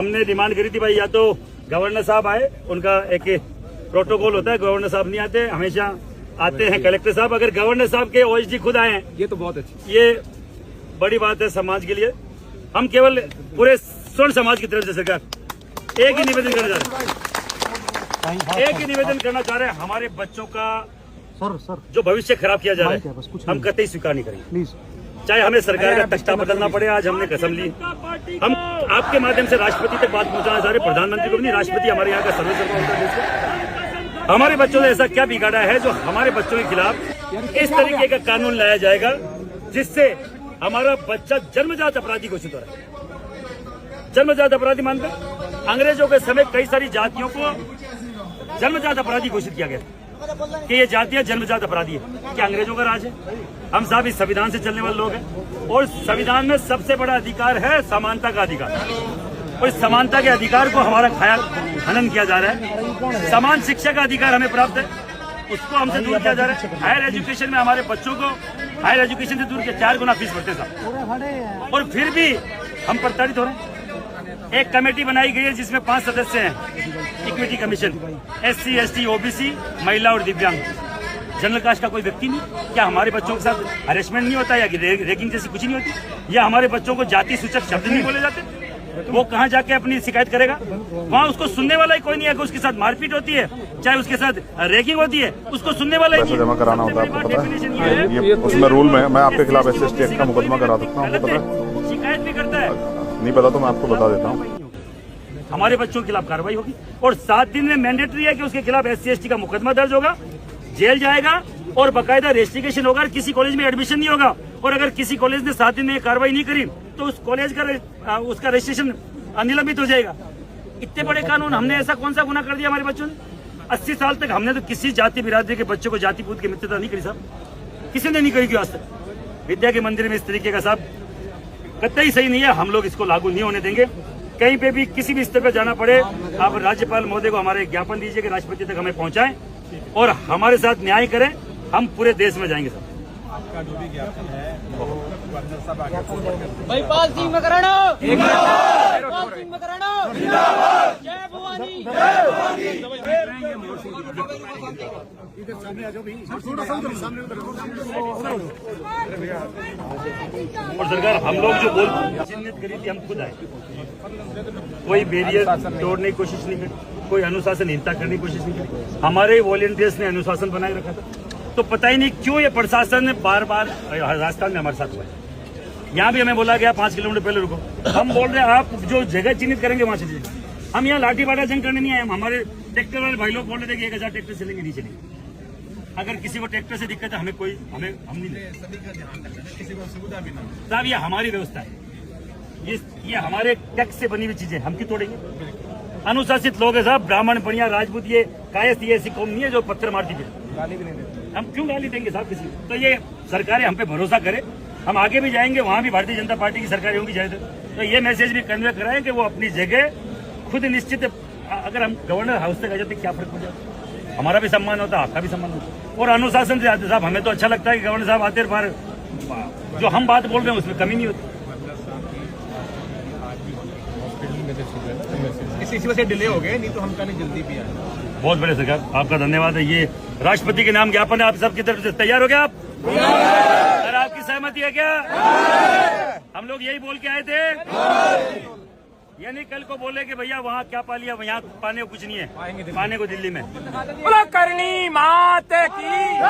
हमने डिमांड करी थी भाई, या तो गवर्नर साहब आए, उनका एक प्रोटोकॉल होता है, गवर्नर साहब नहीं आते, हमेशा आते हैं कलेक्टर साहब। अगर गवर्नर साहब के ओएसडी खुद आए हैं, ये तो बहुत अच्छी, ये बड़ी बात है समाज के लिए। हम केवल पूरे स्वर्ण समाज की तरफ से सरकार एक ही निवेदन करना चाह रहे हैं, हमारे बच्चों का जो भविष्य खराब किया जा रहा है, हम कतई स्वीकार नहीं करेंगे, चाहे हमें सरकार का तख्ता बदलना पड़े। आज हमने कसम ली, हम आपके माध्यम से राष्ट्रपति तक बात पहुंचाना चाह रहे, प्रधानमंत्री को भी नहीं, राष्ट्रपति हमारे यहाँ का सर्वोच्च होता है। हमारे बच्चों ने ऐसा क्या बिगाड़ा है जो हमारे बच्चों के खिलाफ इस तरीके का कानून लाया जाएगा जिससे हमारा बच्चा जन्मजात अपराधी घोषित हो रहा है। जन्मजात अपराधी मानते, अंग्रेजों के समय कई सारी जातियों को जन्मजात अपराधी घोषित किया गया कि ये जातियां जन्मजात अपराधी है। क्या अंग्रेजों का राज है? हम साहब इस संविधान से चलने वाले लोग हैं और संविधान में सबसे बड़ा अधिकार है समानता का अधिकार, और इस समानता के अधिकार को हमारा हनन किया जा रहा है। समान शिक्षा का अधिकार हमें प्राप्त है, उसको हमसे दूर किया जा रहा है। हायर एजुकेशन में हमारे बच्चों को हायर एजुकेशन से दूर के 4 गुना फीस भरते साहब, और फिर भी हम प्रताड़ित हो रहे हैं। एक कमेटी बनाई गई है जिसमें 5 सदस्य हैं, equity commission, SC, ST, OBC, महिला और दिव्यांग। जनरल कास्ट का कोई व्यक्ति नहीं। क्या हमारे बच्चों के साथ हरेसमेंट नहीं होता या रैगिंग जैसी कुछ नहीं होती? या हमारे बच्चों को जाति सूचक शब्द नहीं बोले जाते? वो कहाँ जाके अपनी शिकायत करेगा? वहाँ उसको सुनने वाला ही कोई नहीं है। अगर उसके साथ मारपीट होती है, चाहे उसके साथ रैगिंग होती है, उसको सुनने वाला ही नहीं। जमा कराना होता है, आपको पता है? ये उसमें रूल में मैं आपके खिलाफ SC ST का मुकदमा करा सकता हूँ, पता है? शिकायत भी करता है, नहीं पता तो मैं आपको बता देता हूँ। हमारे बच्चों के खिलाफ कार्रवाई होगी और 7 दिन में मैंडेटरी है कि उसके खिलाफ SC ST का मुकदमा दर्ज होगा, जेल जाएगा और बाकायदा रेजिस्ट्रेशन होगा। किसी कॉलेज में एडमिशन नहीं होगा, और अगर किसी कॉलेज ने 7 दिन में कार्रवाई नहीं करी तो उस कॉलेज का उसका रजिस्ट्रेशन निलंबित हो जाएगा। इतने बड़े कानून, हमने ऐसा कौन सा गुनाह कर दिया हमारे बच्चों ने? 80 साल तक हमने तो किसी जाति बिरादरी के बच्चों को जाति पूत की मित्रता नहीं करी साहब, किसी ने नहीं करी क्यों आज तक? विद्या के मंदिर में इस तरीके का साहब कतई सही नहीं है। हम लोग इसको लागू नहीं होने देंगे। कहीं पे भी किसी भी स्तर पर जाना पड़े, आप राज्यपाल महोदय को हमारे ज्ञापन दीजिए कि राष्ट्रपति तक हमें पहुंचाएं और हमारे साथ न्याय करें। हम पूरे देश में जाएंगे सर। आपका जो भी ज्ञापन है गवर्नर साहब आगे भाई पाल सिंह मकराना, पाल सिंह मकराना, जय भवानी, जय भवानी। और सरकार, हम लोग जो चिन्हित करी थी, हम खुद आए, कोई बैरियर तोड़ने की कोशिश नहीं करी, कोई अनुशासनहीनता करने की कोशिश नहीं करी। हमारे वॉलंटियर्स ने अनुशासन बनाए रखा था। तो पता ही नहीं क्यों ये प्रशासन बार बार राजस्थान में हमारे साथ हुआ है। यहाँ भी हमें बोला गया 5 किलोमीटर पहले रुको। हम बोल रहे हैं आप जो जगह चिन्हित करेंगे वहां से। हम यहाँ लाठी बाटा जंग करने नहीं आए। हमारे ट्रैक्टर वाले भाई लोग बोल रहे थे कि 1000 ट्रैक्टर चलेंगे, नहीं चलेंगे। अगर किसी को ट्रैक्टर से दिक्कत है, हम नहीं साहब, ये हमारी व्यवस्था है, ये हमारे टैक्स से बनी हुई चीजें, हम क्यों तोड़ेंगे? अनुशासित लोग है साहब, ब्राह्मण बढ़िया राजपूत, ये कायस्थ, ये ऐसी कौम नहीं है जो पत्थर मारती है। गाली भी नहीं देते। हम क्यों गाली देंगे साहब किसी को? तो ये सरकारें हम पे भरोसा करे, हम आगे भी जाएंगे, वहां भी भारतीय जनता पार्टी की सरकारें होंगी शायद। तो ये मैसेज भी कन्वे कराएं कि वो अपनी जगह खुद निश्चित। अगर हम गवर्नर हाउस तक आ जाते क्या फर्क पड़ जाता? हमारा भी सम्मान होता, आपका भी सम्मान होता। और अनुशासन से आते साहब, हमें तो अच्छा लगता है कि गवर्नर साहब आते बार जो हम बात बोल रहे हैं उसमें कमी नहीं होती। इसी वजह से डिले हो गए, नहीं तो हम कल जल्दी भी आए। बहुत बड़े सरकार, आपका धन्यवाद है। ये राष्ट्रपति के नाम ज्ञापन है, आप सबकी तरफ से तैयार हो गया आप? सर, आपकी सहमति है क्या? हम लोग यही बोल के आए थे, यानी कल को बोले कि भैया वहाँ क्या पा लिया, यहाँ पाने को कुछ नहीं है, पाने को दिल्ली में। करनी मात की